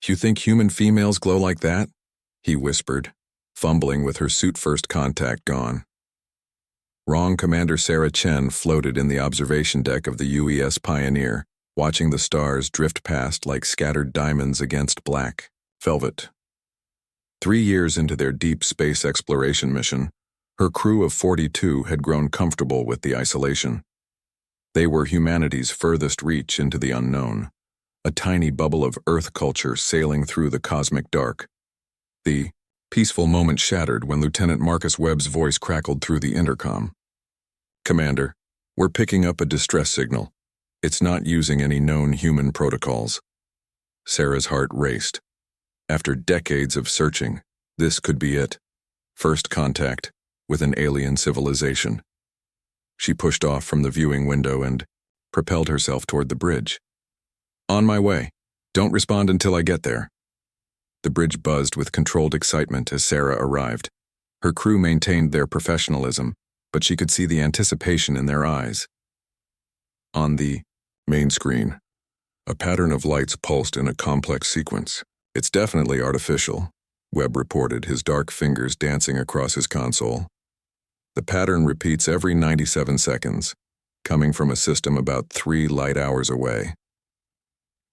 You think human females glow like that? He whispered, fumbling with her suit first contact gone. Wrong. Commander Sarah Chen floated in the observation deck of the UES Pioneer, watching the stars drift past like scattered diamonds against black velvet. 3 years into their deep space exploration mission, her crew of 42 had grown comfortable with the isolation. They were humanity's furthest reach into the unknown, a tiny bubble of Earth culture sailing through the cosmic dark. The peaceful moment shattered when Lieutenant Marcus Webb's voice crackled through the intercom. "Commander, we're picking up a distress signal. It's not using any known human protocols." Sarah's heart raced. After decades of searching, this could be it. First contact with an alien civilization. She pushed off from the viewing window and propelled herself toward the bridge. "On my way. Don't respond until I get there." The bridge buzzed with controlled excitement as Sarah arrived. Her crew maintained their professionalism, but she could see the anticipation in their eyes. On the main screen, a pattern of lights pulsed in a complex sequence. "It's definitely artificial," Webb reported, his dark fingers dancing across his console. "The pattern repeats every 97 seconds, coming from a system about 3 light hours away."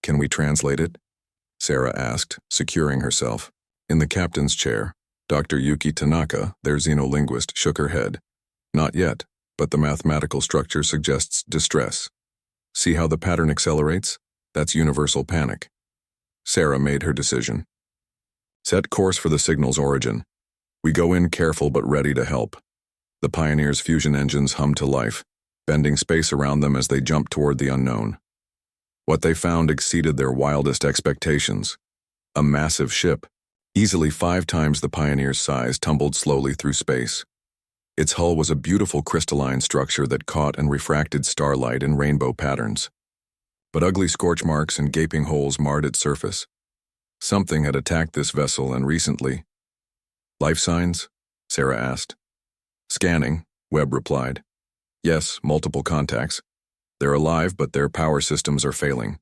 "Can we translate it?" Sarah asked, securing herself. In the captain's chair, Dr. Yuki Tanaka, their xenolinguist, shook her head. "Not yet, but the mathematical structure suggests distress. See how the pattern accelerates? That's universal panic." Sarah made her decision. "Set course for the signal's origin. We go in careful but ready to help." The Pioneer's fusion engines hummed to life, bending space around them as they jumped toward the unknown. What they found exceeded their wildest expectations. A massive ship, easily 5 times the Pioneer's size, tumbled slowly through space. Its hull was a beautiful crystalline structure that caught and refracted starlight in rainbow patterns. But ugly scorch marks and gaping holes marred its surface. Something had attacked this vessel, and recently. "Life signs?" Sarah asked. "Scanning," Webb replied. "Yes, multiple contacts. They're alive, but their power systems are failing.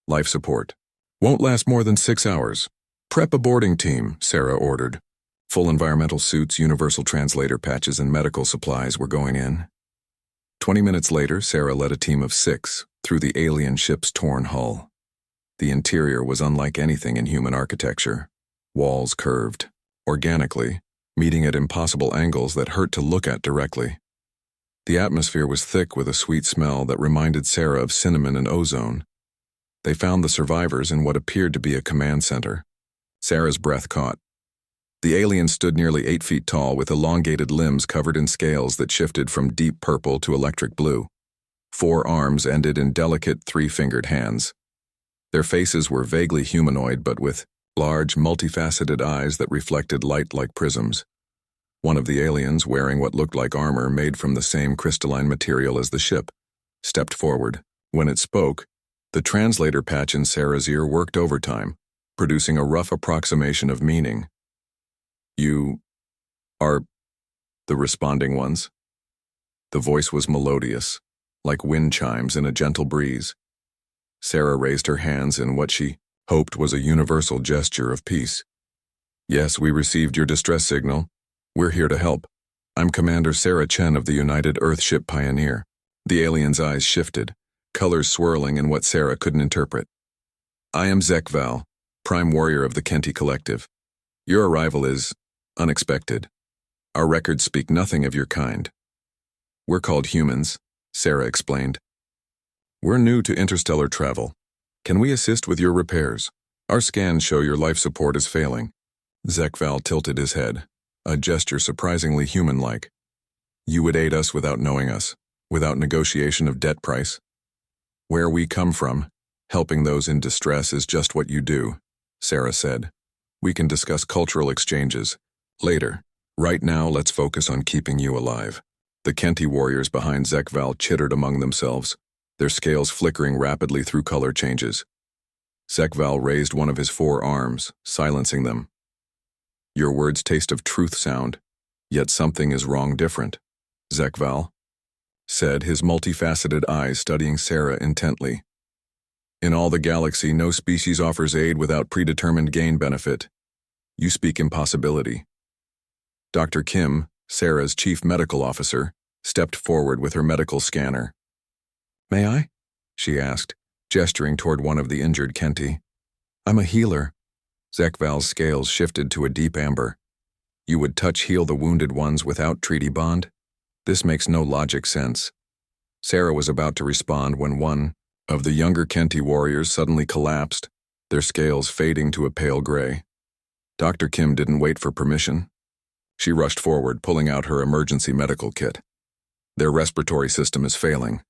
Life support. Won't last more than 6 hours. Prep a boarding team," Sarah ordered. Full environmental suits, universal translator patches, and medical supplies were going in. 20 minutes later, Sarah led a team of 6 through the alien ship's torn hull. The interior was unlike anything in human architecture. Walls curved, organically, meeting at impossible angles that hurt to look at directly. The atmosphere was thick with a sweet smell that reminded Sarah of cinnamon and ozone. They found the survivors in what appeared to be a command center. Sarah's breath caught. The alien stood nearly 8 feet tall with elongated limbs covered in scales that shifted from deep purple to electric blue. 4 arms ended in delicate 3-fingered hands. Their faces were vaguely humanoid, but with large, multifaceted eyes that reflected light like prisms. One of the aliens, wearing what looked like armor made from the same crystalline material as the ship, stepped forward. When it spoke, the translator patch in Sarah's ear worked overtime, producing a rough approximation of meaning. "You are the responding ones?" The voice was melodious, like wind chimes in a gentle breeze. Sarah raised her hands in what she hoped was a universal gesture of peace. "Yes, we received your distress signal. We're here to help. I'm Commander Sarah Chen of the United Earthship Pioneer." The alien's eyes shifted, colors swirling in what Sarah couldn't interpret. "I am Zekval, Prime Warrior of the Kenti Collective. Your arrival is unexpected. Our records speak nothing of your kind." "We're called humans," Sarah explained. "We're new to interstellar travel. Can we assist with your repairs? Our scans show your life support is failing." Zekval tilted his head, a gesture surprisingly human-like. "You would aid us without knowing us, without negotiation of debt price. Where we come from, helping those in distress is just what you do," Sarah said. "We can discuss cultural exchanges later. Right now, let's focus on keeping you alive." The Kenti warriors behind Zekval chittered among themselves, their scales flickering rapidly through color changes. Zekval raised one of his 4 arms, silencing them. "Your words taste of truth sound, yet something is wrong different," Zekval said, his multifaceted eyes studying Sarah intently. In all the galaxy, no species offers aid without predetermined gain benefit. You speak impossibility. Dr. Kim, Sarah's chief medical officer, stepped forward with her medical scanner. May I? She asked, gesturing toward one of the injured Kenti. I'm a healer. Zekval's scales shifted to a deep amber. You would heal the wounded ones without treaty bond? This makes no logic sense. Sarah was about to respond when one of the younger Kenti warriors suddenly collapsed, their scales fading to a pale gray. Dr. Kim didn't wait for permission. She rushed forward, pulling out her emergency medical kit. Their respiratory system is failing,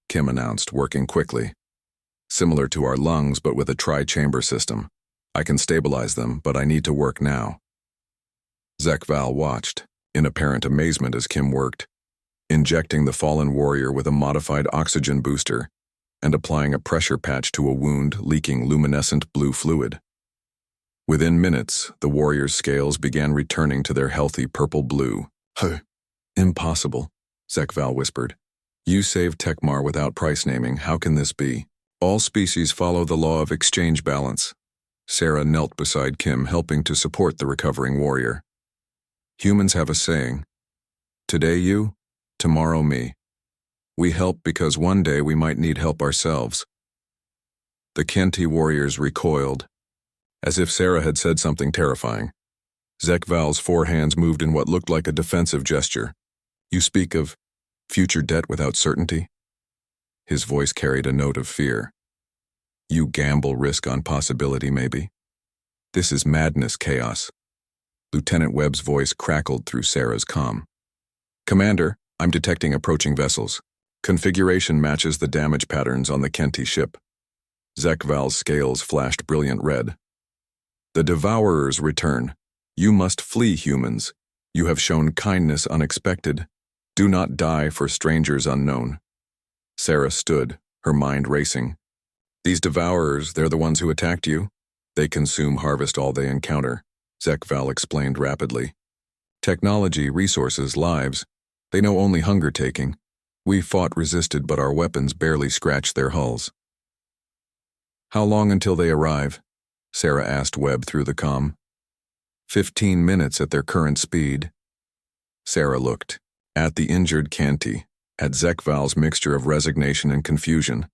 Kim announced, working quickly. Similar to our lungs, but with a tri-chamber system. I can stabilize them, but I need to work now. Zekval watched, in apparent amazement as Kim worked, injecting the fallen warrior with a modified oxygen booster and applying a pressure patch to a wound leaking luminescent blue fluid. Within minutes, the warrior's scales began returning to their healthy purple-blue. Impossible, Zekval whispered. You saved Tekmar without price naming. How can this be? All species follow the law of exchange balance. Sarah knelt beside Kim, helping to support the recovering warrior. Humans have a saying, today you, tomorrow me. We help because one day we might need help ourselves. The Kenti warriors recoiled, as if Sarah had said something terrifying. Zekval's four hands moved in what looked like a defensive gesture. You speak of future debt without certainty? His voice carried a note of fear. You gamble risk on possibility, maybe? This is madness, chaos. Lieutenant Webb's voice crackled through Sarah's comm. Commander, I'm detecting approaching vessels. Configuration matches the damage patterns on the Kenti ship. Zekval's scales flashed brilliant red. The Devourers return. You must flee, humans. You have shown kindness unexpected. Do not die for strangers unknown. Sarah stood, her mind racing. These Devourers, they're the ones who attacked you? They consume harvest all they encounter, Zekval explained rapidly. Technology, resources, lives. They know only hunger-taking. We fought, resisted, but our weapons barely scratched their hulls. How long until they arrive? Sarah asked Webb through the comm. 15 minutes at their current speed. Sarah looked at the injured Kenti, at Zekval's mixture of resignation and confusion,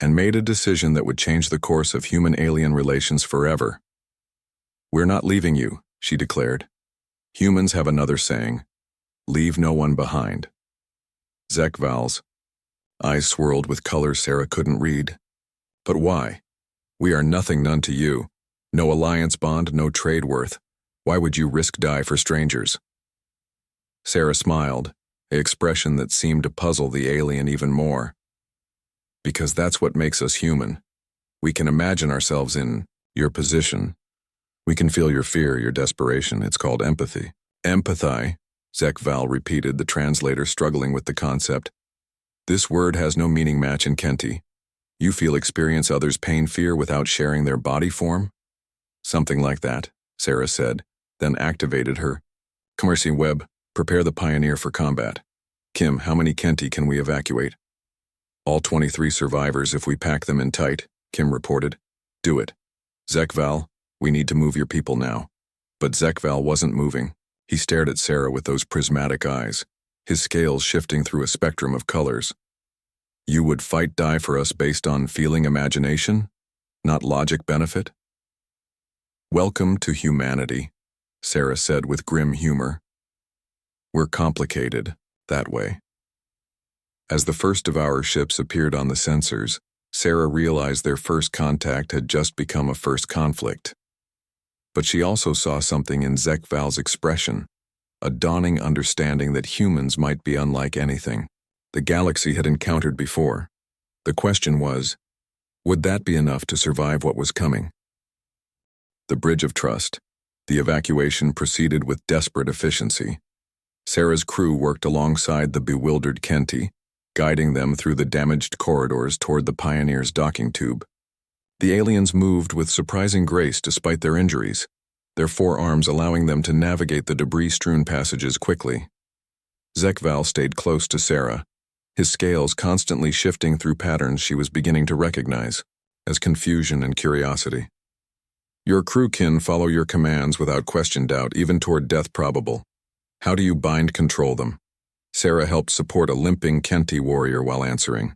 and made a decision that would change the course of human-alien relations forever. We're not leaving you, she declared. Humans have another saying, leave no one behind. Zekval's eyes swirled with colors Sarah couldn't read. But why? We are nothing, none to you. No alliance bond, no trade worth. Why would you risk die for strangers? Sarah smiled, an expression that seemed to puzzle the alien even more. Because that's what makes us human. We can imagine ourselves in your position. We can feel your fear, your desperation. It's called empathy. Empathy, Zekval repeated, the translator struggling with the concept. This word has no meaning match in Kenti. You feel experience others' pain, fear without sharing their body form? Something like that, Sarah said, then activated her. Commercy Webb, prepare the Pioneer for combat. Kim, how many Kenti can we evacuate? All 23 survivors if we pack them in tight, Kim reported. Do it. Zekval, we need to move your people now. But Zekval wasn't moving. He stared at Sarah with those prismatic eyes, his scales shifting through a spectrum of colors. You would fight, die for us based on feeling, imagination, not logic benefit? Welcome to humanity, Sarah said with grim humor. We're complicated, that way. As the first of our ships appeared on the sensors, Sarah realized their first contact had just become a first conflict. But she also saw something in Zekval's expression, a dawning understanding that humans might be unlike anything the galaxy had encountered before. The question was, would that be enough to survive what was coming? The bridge of trust. The evacuation proceeded with desperate efficiency. Sarah's crew worked alongside the bewildered Kenti, guiding them through the damaged corridors toward the Pioneer's docking tube. The aliens moved with surprising grace despite their injuries, their forearms allowing them to navigate the debris-strewn passages quickly. Zekval stayed close to Sarah, his scales constantly shifting through patterns she was beginning to recognize. as confusion and curiosity. Your crew kin follow your commands without question doubt, even toward death probable. How do you bind control them? Sarah helped support a limping Kenti warrior while answering.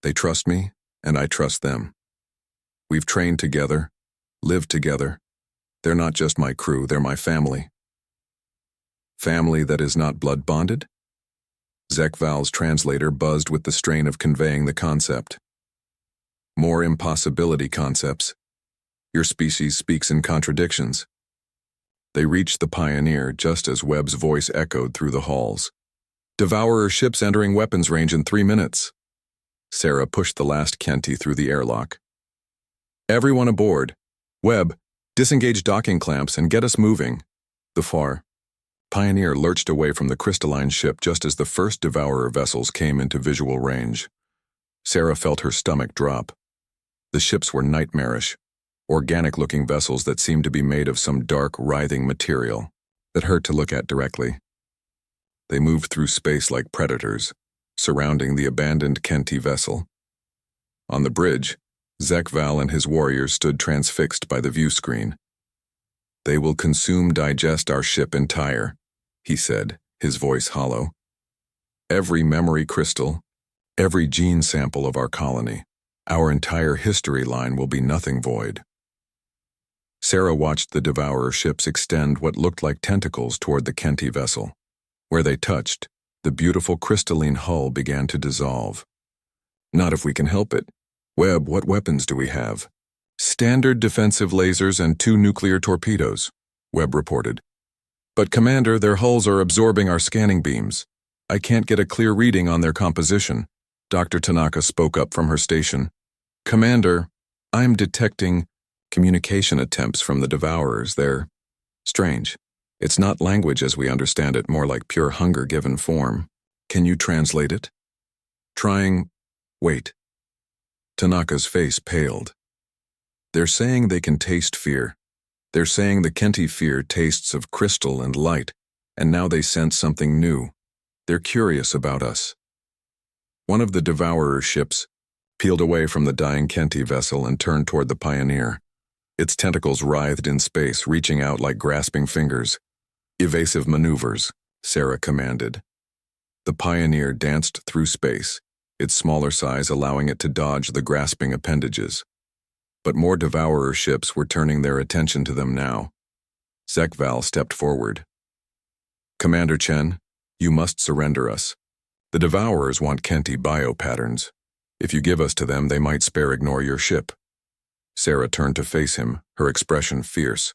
They trust me, and I trust them. We've trained together, lived together. They're not just my crew, they're my family. Family that is not blood bonded? Zekval's translator buzzed with the strain of conveying the concept. More impossibility concepts. Your species speaks in contradictions. They reached the Pioneer just as Webb's voice echoed through the halls. Devourer ships entering weapons range in 3 minutes. Sarah pushed the last Kenti through the airlock. Everyone aboard. Webb, disengage docking clamps and get us moving. The FAR. Pioneer lurched away from the crystalline ship just as the first Devourer vessels came into visual range. Sarah felt her stomach drop. The ships were nightmarish, organic-looking vessels that seemed to be made of some dark, writhing material that hurt to look at directly. They moved through space like predators, surrounding the abandoned Kenti vessel. On the bridge, Zekval and his warriors stood transfixed by the view screen. They will digest our ship entire, he said, his voice hollow. Every memory crystal, every gene sample of our colony, our entire history line will be nothing void. Sarah watched the Devourer ships extend what looked like tentacles toward the Kenti vessel. Where they touched, the beautiful crystalline hull began to dissolve. Not if we can help it. Webb, what weapons do we have? Standard defensive lasers and 2 nuclear torpedoes, Webb reported. But Commander, their hulls are absorbing our scanning beams. I can't get a clear reading on their composition. Dr. Tanaka spoke up from her station. Commander, I'm detecting communication attempts from the Devourers. They're strange. It's not language as we understand it, more like pure hunger given form. Can you translate it? Trying. Wait. Tanaka's face paled. They're saying they can taste fear. They're saying the Kenti fear tastes of crystal and light, and now they sense something new. They're curious about us. One of the Devourer ships peeled away from the dying Kenti vessel and turned toward the Pioneer. Its tentacles writhed in space, reaching out like grasping fingers. Evasive maneuvers, Sarah commanded. The Pioneer danced through space, its smaller size allowing it to dodge the grasping appendages. But more Devourer ships were turning their attention to them now. Zekval stepped forward. Commander Chen, you must surrender us. The Devourers want Kenti biopatterns. If you give us to them, they might ignore your ship. Sarah turned to face him, her expression fierce.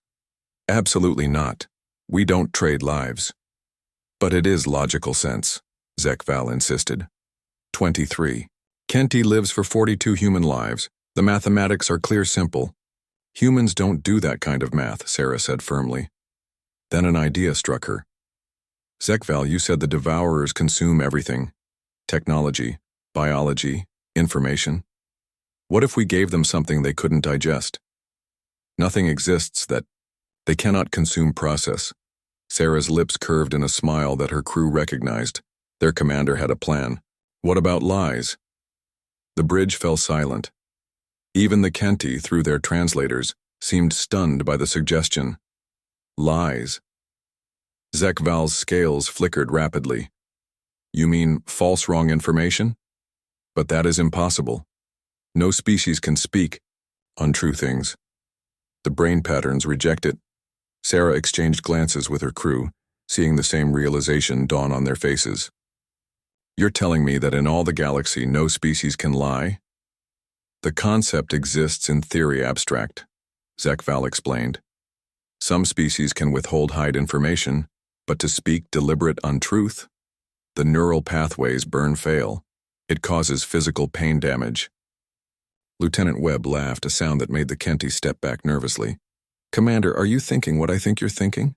Absolutely not. We don't trade lives. But it is logical sense, Zekval insisted. 23. Kenti lives for 42 human lives. The mathematics are clear simple. Humans don't do that kind of math, Sarah said firmly. Then an idea struck her. Zekval, you said the Devourers consume everything. Technology, biology, information. What if we gave them something they couldn't digest? Nothing exists that they cannot consume process. Sarah's lips curved in a smile that her crew recognized. Their commander had a plan. What about lies? The bridge fell silent. Even the Kenti, through their translators, seemed stunned by the suggestion. Lies. Zekval's scales flickered rapidly. You mean false wrong information? But that is impossible. No species can speak untrue things. The brain patterns reject it. Sarah exchanged glances with her crew, seeing the same realization dawn on their faces. You're telling me that in all the galaxy no species can lie? The concept exists in theory abstract, Zekval explained. Some species can hide information, but to speak deliberate untruth, the neural pathways fail. It causes physical pain damage. Lieutenant Webb laughed, a sound that made the Kenti step back nervously. Commander, are you thinking what I think you're thinking?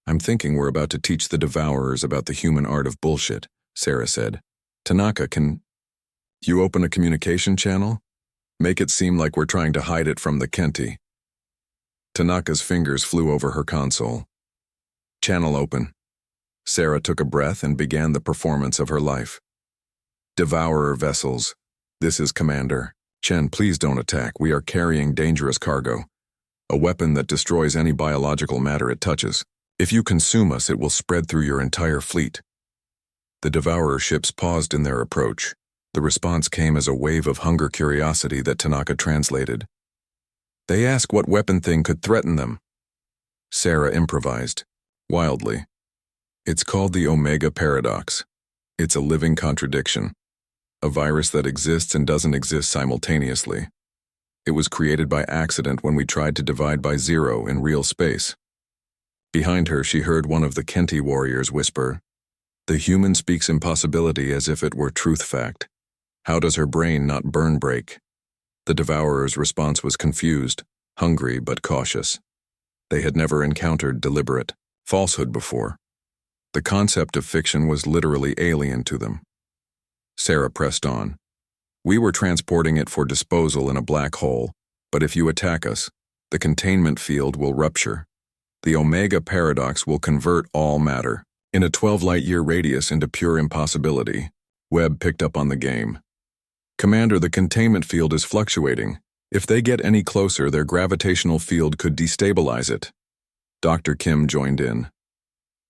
I'm thinking we're about to teach the Devourers about the human art of bullshit, Sarah said. Tanaka, can you open a communication channel? Make it seem like we're trying to hide it from the Kenti. Tanaka's fingers flew over her console. Channel open. Sarah took a breath and began the performance of her life. Devourer vessels, this is Commander. Chen, please don't attack. We are carrying dangerous cargo. A weapon that destroys any biological matter it touches. If you consume us, it will spread through your entire fleet. The Devourer ships paused in their approach. The response came as a wave of hunger curiosity that Tanaka translated. They ask what weapon thing could threaten them. Sarah improvised, wildly. It's called the Omega Paradox. It's a living contradiction. A virus that exists and doesn't exist simultaneously. It was created by accident when we tried to divide by zero in real space. Behind her, she heard one of the Kenti warriors whisper, "The human speaks impossibility as if it were truth fact. How does her brain not break?" The Devourer's response was confused, hungry but cautious. They had never encountered deliberate falsehood before. The concept of fiction was literally alien to them. Sarah pressed on. "We were transporting it for disposal in a black hole, but if you attack us, the containment field will rupture. The Omega Paradox will convert all matter in a 12-light-year radius into pure impossibility." Webb picked up on the game. "Commander, the containment field is fluctuating. If they get any closer, their gravitational field could destabilize it." Dr. Kim joined in.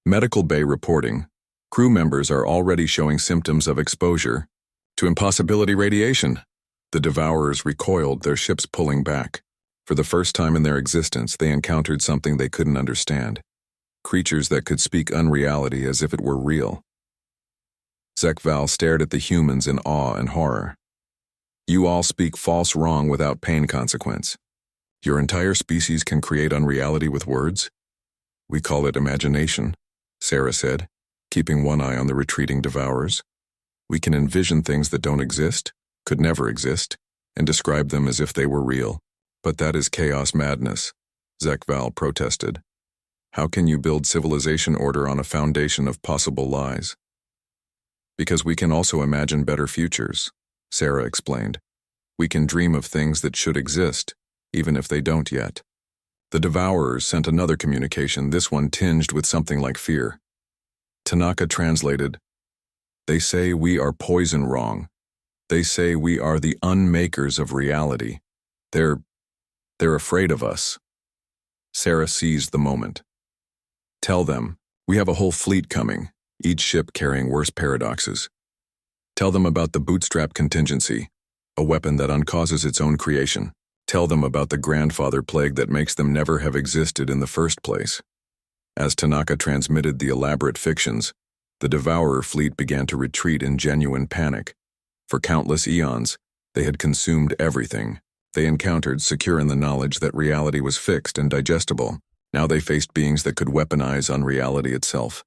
"Medical Bay reporting. Crew members are already showing symptoms of exposure to impossibility radiation." The Devourers recoiled, their ships pulling back. For the first time in their existence, they encountered something they couldn't understand. Creatures that could speak unreality as if it were real. Zekval stared at the humans in awe and horror. "You all speak false wrong without pain consequence. Your entire species can create unreality with words? We call it imagination," Sarah said, keeping one eye on the retreating Devourers. "We can envision things that don't exist, could never exist, and describe them as if they were real. But that is chaos madness," Zekval protested. "How can you build civilization order on a foundation of possible lies?" "Because we can also imagine better futures," Sarah explained. "We can dream of things that should exist, even if they don't yet." The Devourers sent another communication, this one tinged with something like fear. Tanaka translated, "They say we are poison wrong. They say we are the unmakers of reality. They're afraid of us." Sarah seized the moment. "Tell them, we have a whole fleet coming, each ship carrying worse paradoxes. Tell them about the bootstrap contingency, a weapon that uncauses its own creation. Tell them about the grandfather plague that makes them never have existed in the first place." As Tanaka transmitted the elaborate fictions, the Devourer fleet began to retreat in genuine panic. For countless eons, they had consumed everything. They encountered, secure in the knowledge that reality was fixed and digestible. Now they faced beings that could weaponize unreality itself.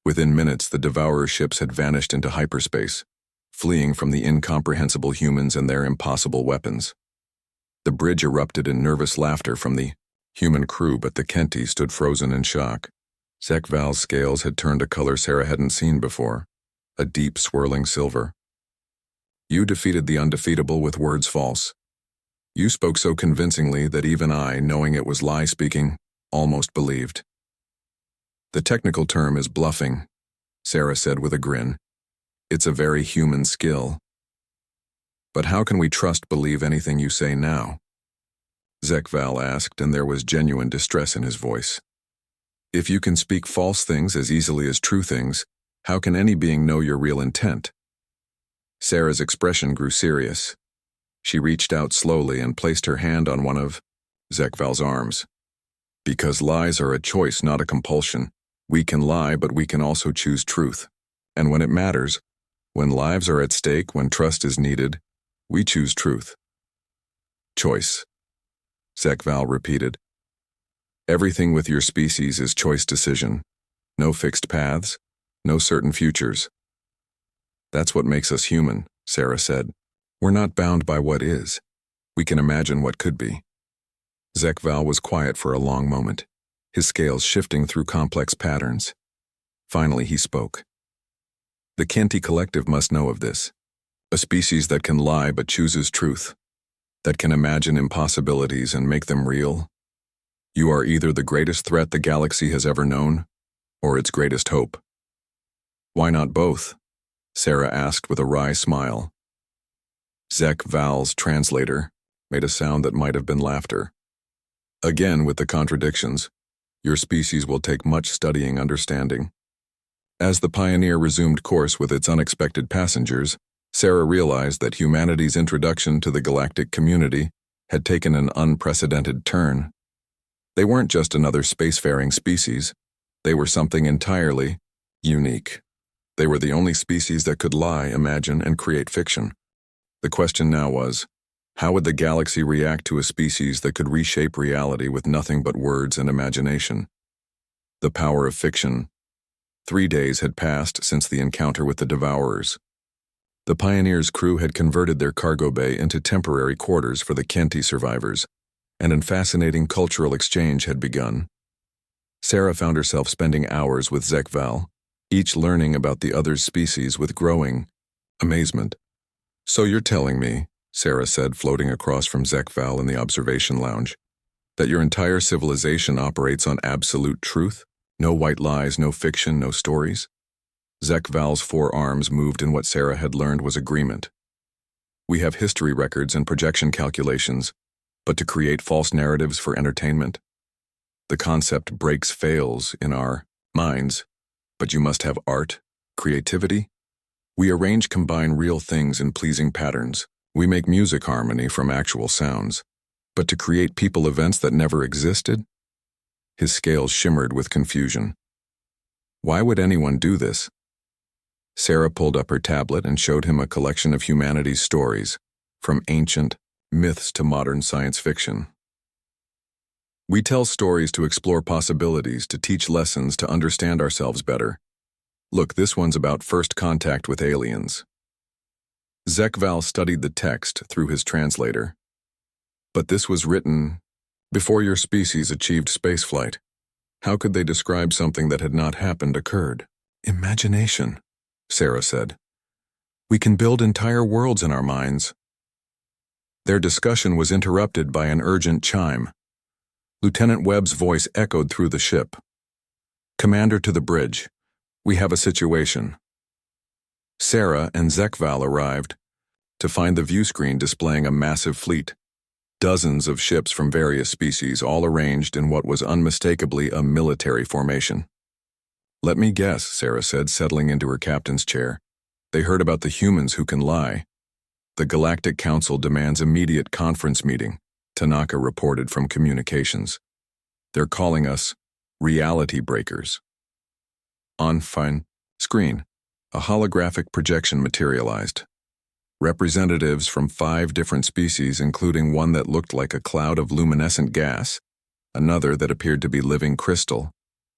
Within minutes, the Devourer ships had vanished into hyperspace, fleeing from the incomprehensible humans and their impossible weapons. The bridge erupted in nervous laughter from the human crew, but the Kenti stood frozen in shock. Zekval's scales had turned a color Sarah hadn't seen before, a deep swirling silver. "You defeated the undefeatable with words false. You spoke so convincingly that even I, knowing it was lie speaking, almost believed." "The technical term is bluffing," Sarah said with a grin. "It's a very human skill. But how can we believe anything you say now?" Zekval asked, and there was genuine distress in his voice. "If you can speak false things as easily as true things, how can any being know your real intent?" Sarah's expression grew serious. She reached out slowly and placed her hand on one of Zekval's arms. "Because lies are a choice, not a compulsion. We can lie, but we can also choose truth. And when it matters, when lives are at stake, when trust is needed, we choose truth." "Choice," Zekval repeated. "Everything with your species is choice decision. No fixed paths, no certain futures." "That's what makes us human," Sarah said. "We're not bound by what is. We can imagine what could be." Zekval was quiet for a long moment, his scales shifting through complex patterns. Finally, he spoke. "The Kenti collective must know of this. A species that can lie but chooses truth, that can imagine impossibilities and make them real. You are either the greatest threat the galaxy has ever known, or its greatest hope." "Why not both?" Sarah asked with a wry smile. Zek Val's translator made a sound that might have been laughter. Again with the contradictions. Your species will take much studying understanding. As the Pioneer resumed course with its unexpected passengers, Sarah realized that humanity's introduction to the galactic community had taken an unprecedented turn. They weren't just another spacefaring species. They were something entirely unique. They were the only species that could lie, imagine, and create fiction. The question now was, how would the galaxy react to a species that could reshape reality with nothing but words and imagination? The power of fiction. 3 days had passed since the encounter with the Devourers. The Pioneer's crew had converted their cargo bay into temporary quarters for the Kenti survivors, and a fascinating cultural exchange had begun. Sarah found herself spending hours with Zek Val, each learning about the other's species with growing amazement. "So you're telling me," Sarah said, floating across from Zek Val in the observation lounge, "that your entire civilization operates on absolute truth? No white lies, no fiction, no stories?" Zek Val's 4 arms moved in what Sarah had learned was agreement. "We have history records and projection calculations, but to create false narratives for entertainment? The concept fails in our minds, but you must have art, creativity? We combine real things in pleasing patterns. We make music harmony from actual sounds, but to create people events that never existed?" His scales shimmered with confusion. Why would anyone do this? Sarah pulled up her tablet and showed him a collection of humanity's stories, from ancient myths to modern science fiction. "We tell stories to explore possibilities, to teach lessons, to understand ourselves better. Look, this one's about first contact with aliens." Zek Val studied the text through his translator. "But this was written before your species achieved spaceflight. How could they describe something that had not occurred?" "Imagination," Sarah said. "We can build entire worlds in our minds." Their discussion was interrupted by an urgent chime. Lieutenant Webb's voice echoed through the ship. "Commander, to the bridge. We have a situation." Sarah and Zek Val arrived to find the view screen displaying a massive fleet. Dozens of ships from various species, all arranged in what was unmistakably a military formation. "Let me guess," Sarah said, settling into her captain's chair. "They heard about the humans who can lie. The Galactic Council demands immediate conference meeting," Tanaka reported from communications. "They're calling us reality breakers." On fine screen, a holographic projection materialized. Representatives from 5 different species, including one that looked like a cloud of luminescent gas, another that appeared to be living crystal,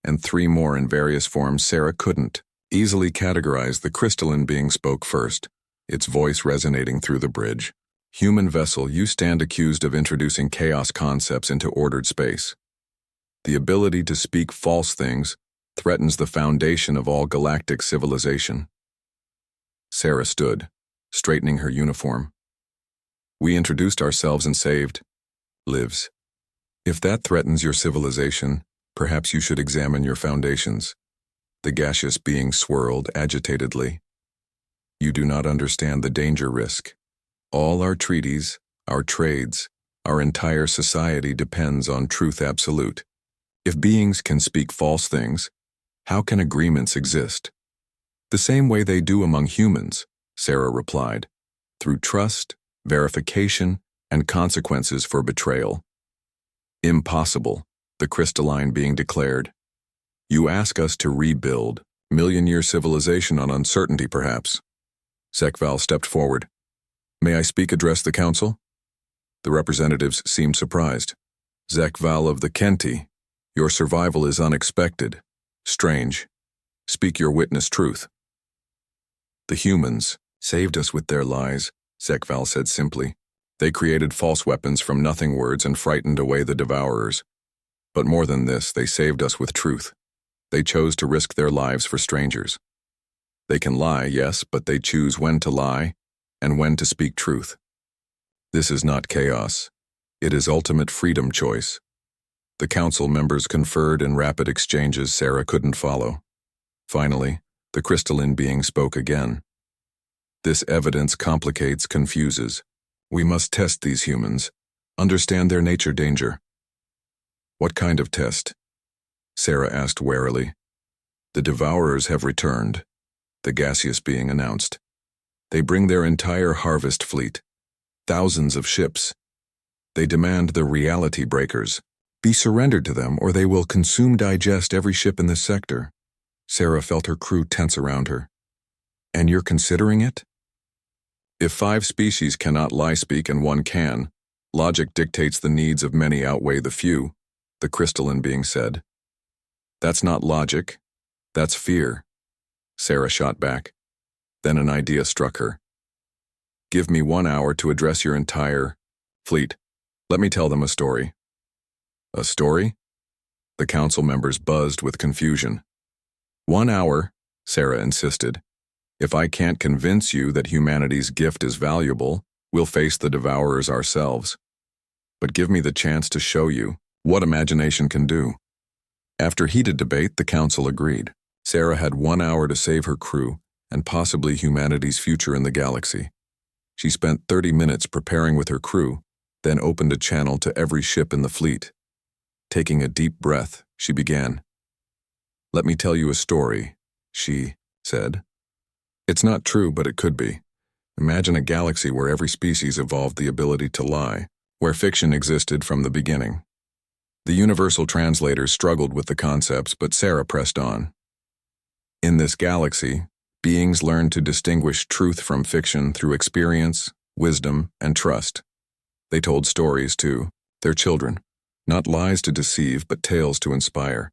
and 3 more in various forms. Sarah couldn't easily categorize. The crystalline being spoke first, its voice resonating through the bridge. "Human vessel, you stand accused of introducing chaos concepts into ordered space. The ability to speak false things threatens the foundation of all galactic civilization." Sarah stood, straightening her uniform. "We introduced ourselves and saved lives. If that threatens your civilization, perhaps you should examine your foundations." The gaseous being swirled agitatedly. "You do not understand the danger risk. All our treaties, our trades, our entire society depends on truth absolute. If beings can speak false things, how can agreements exist?" "The same way they do among humans," Sarah replied, "through trust, verification, and consequences for betrayal." "Impossible," the crystalline being declared. "You ask us to rebuild million-year civilization on uncertainty, perhaps." Zek Val stepped forward. "May I address the council?" The representatives seemed surprised. "Zek Val of the Kenti, your survival is unexpected, strange. Speak your witness truth." "The humans saved us with their lies," Zek Val said simply. "They created false weapons from nothing words and frightened away the Devourers. But more than this, they saved us with truth. They chose to risk their lives for strangers. They can lie, yes, but they choose when to lie and when to speak truth. This is not chaos. It is ultimate freedom choice." The council members conferred in rapid exchanges Sarah couldn't follow. Finally, the crystalline being spoke again. This evidence complicates, confuses. We must test these humans, understand their nature danger. What kind of test? Sarah asked warily. The Devourers have returned, the gaseous being announced. They bring their entire harvest fleet, thousands of ships. They demand the reality breakers be surrendered to them, or they will consume, digest every ship in this sector. Sarah felt her crew tense around her. And you're considering it? If 5 species cannot lie speak and one can, logic dictates the needs of many outweigh the few, the crystalline being said. That's not logic, that's fear, Sarah shot back. Then an idea struck her. Give me 1 hour to address your entire fleet. Let me tell them a story. A story? The council members buzzed with confusion. 1 hour, Sarah insisted. If I can't convince you that humanity's gift is valuable, we'll face the Devourers ourselves. But give me the chance to show you what imagination can do. After heated debate, the council agreed. Sarah had 1 hour to save her crew and possibly humanity's future in the galaxy. She spent 30 minutes preparing with her crew, then opened a channel to every ship in the fleet. Taking a deep breath, she began. Let me tell you a story, she said. It's not true, but it could be. Imagine a galaxy where every species evolved the ability to lie, where fiction existed from the beginning. The universal translators struggled with the concepts, but Sarah pressed on. In this galaxy, beings learn to distinguish truth from fiction through experience, wisdom, and trust. They told stories to their children, not lies to deceive, but tales to inspire.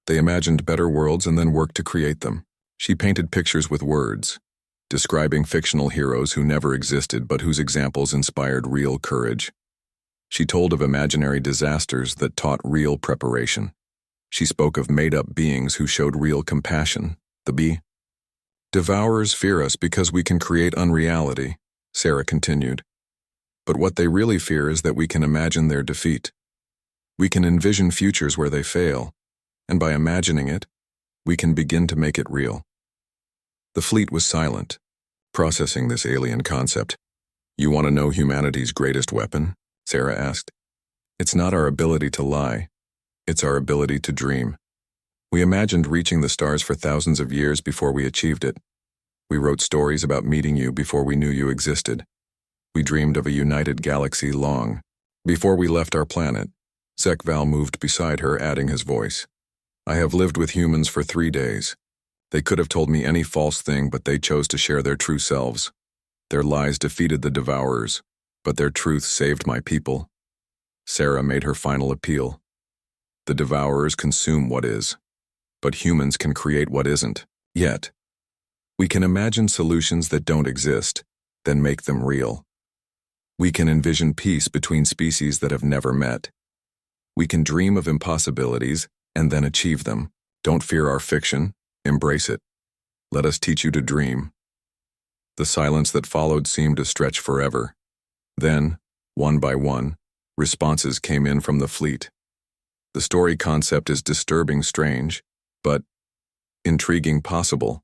They imagined better worlds and then worked to create them. She painted pictures with words, describing fictional heroes who never existed but whose examples inspired real courage. She told of imaginary disasters that taught real preparation. She spoke of made-up beings who showed real compassion. The Devourers fear us because we can create unreality, Sarah continued. But what they really fear is that we can imagine their defeat. We can envision futures where they fail, and by imagining it, we can begin to make it real. The fleet was silent, processing this alien concept. You want to know humanity's greatest weapon? Sarah asked. It's not our ability to lie. It's our ability to dream. We imagined reaching the stars for thousands of years before we achieved it. We wrote stories about meeting you before we knew you existed. We dreamed of a united galaxy long before we left our planet. Zekval moved beside her, adding his voice. I have lived with humans for 3 days. They could have told me any false thing, but they chose to share their true selves. Their lies defeated the Devourers, but their truth saved my people. Sarah made her final appeal. The Devourers consume what is, but humans can create what isn't, yet. We can imagine solutions that don't exist, then make them real. We can envision peace between species that have never met. We can dream of impossibilities and then achieve them. Don't fear our fiction, embrace it. Let us teach you to dream. The silence that followed seemed to stretch forever. Then, one by one, responses came in from the fleet. The story concept is disturbing, strange, but intriguing possible,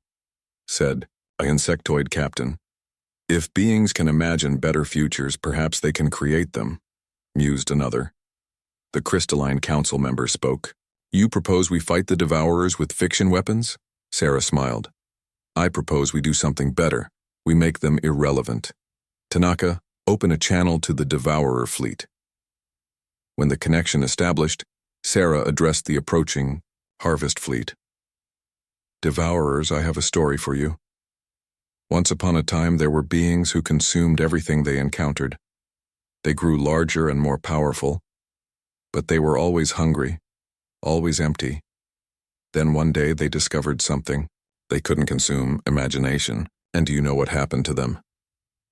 said an insectoid captain. If beings can imagine better futures, perhaps they can create them, mused another. The crystalline council member spoke. You propose we fight the Devourers with fiction weapons? Sarah smiled. I propose we do something better. We make them irrelevant. Tanaka, open a channel to the Devourer fleet. When the connection established, Sarah addressed the approaching harvest fleet. Devourers, I have a story for you. Once upon a time, there were beings who consumed everything they encountered. They grew larger and more powerful, but they were always hungry, always empty. Then one day they discovered something. They couldn't consume imagination, and do you know what happened to them?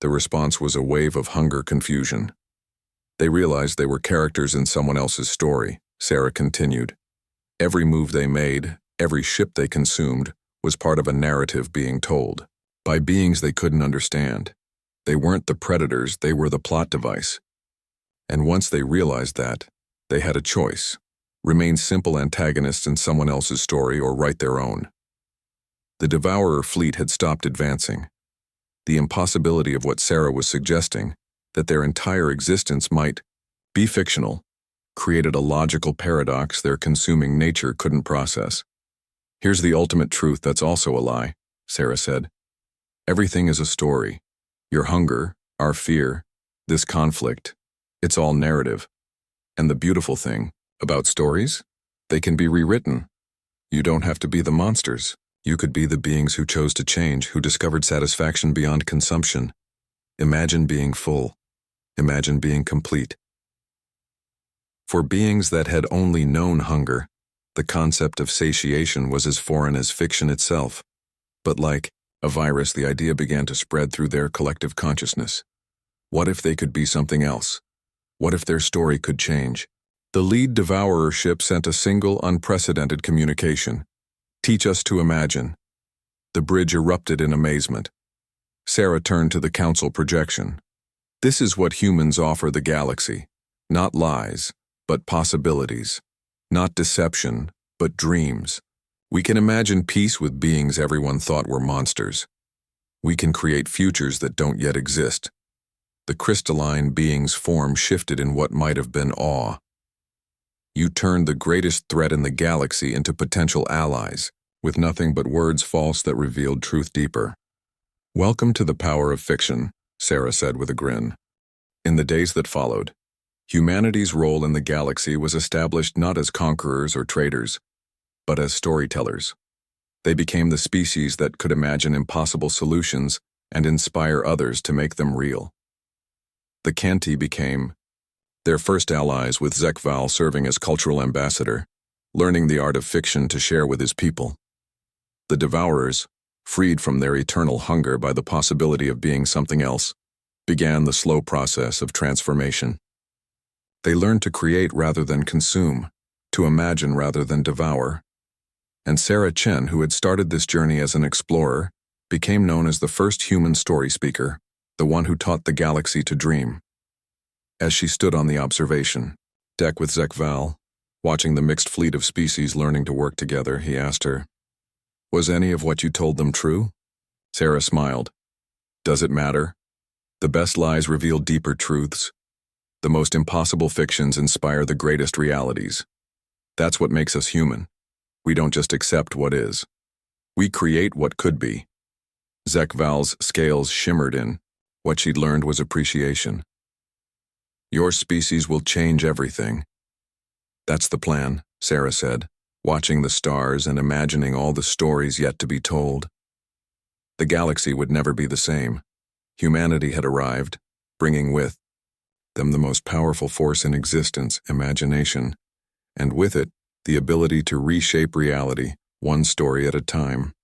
The response was a wave of hunger confusion. They realized they were characters in someone else's story, Sarah continued. Every move they made, every ship they consumed, was part of a narrative being told, by beings they couldn't understand. They weren't the predators, they were the plot device. And once they realized that, they had a choice: remain simple antagonists in someone else's story or write their own. The Devourer fleet had stopped advancing. The impossibility of what Sarah was suggesting, that their entire existence might be fictional, created a logical paradox their consuming nature couldn't process. "Here's the ultimate truth that's also a lie," Sarah said. "Everything is a story. Your hunger, our fear, this conflict, it's all narrative. And the beautiful thing about stories? They can be rewritten. You don't have to be the monsters. You could be the beings who chose to change, who discovered satisfaction beyond consumption. Imagine being full. Imagine being complete." For beings that had only known hunger, the concept of satiation was as foreign as fiction itself. But like a virus, the idea began to spread through their collective consciousness. What if they could be something else? What if their story could change? The lead devourer ship sent a single, unprecedented communication. "Teach us to imagine." The bridge erupted in amazement. Sarah turned to the council projection. "This is what humans offer the galaxy. Not lies, but possibilities. Not deception, but dreams. We can imagine peace with beings everyone thought were monsters. We can create futures that don't yet exist." The crystalline being's form shifted in what might have been awe. "You turned the greatest threat in the galaxy into potential allies, with nothing but words false that revealed truth deeper." "Welcome to the power of fiction," Sarah said with a grin. In the days that followed, humanity's role in the galaxy was established not as conquerors or traders, but as storytellers. They became the species that could imagine impossible solutions and inspire others to make them real. The Canti became their first allies, with Zekval serving as cultural ambassador, learning the art of fiction to share with his people. The Devourers, freed from their eternal hunger by the possibility of being something else, began the slow process of transformation. They learned to create rather than consume, to imagine rather than devour. And Sarah Chen, who had started this journey as an explorer, became known as the first human story speaker, the one who taught the galaxy to dream. As she stood on the observation deck with Zekval, watching the mixed fleet of species learning to work together, he asked her, "Was any of what you told them true?" Sarah smiled. "Does it matter? The best lies reveal deeper truths. The most impossible fictions inspire the greatest realities. That's what makes us human. We don't just accept what is. We create what could be." Zekval's scales shimmered in. What she'd learned was appreciation. "Your species will change everything." "That's the plan," Sarah said, watching the stars and imagining all the stories yet to be told. The galaxy would never be the same. Humanity had arrived, bringing with them the most powerful force in existence, imagination, and with it, the ability to reshape reality, one story at a time.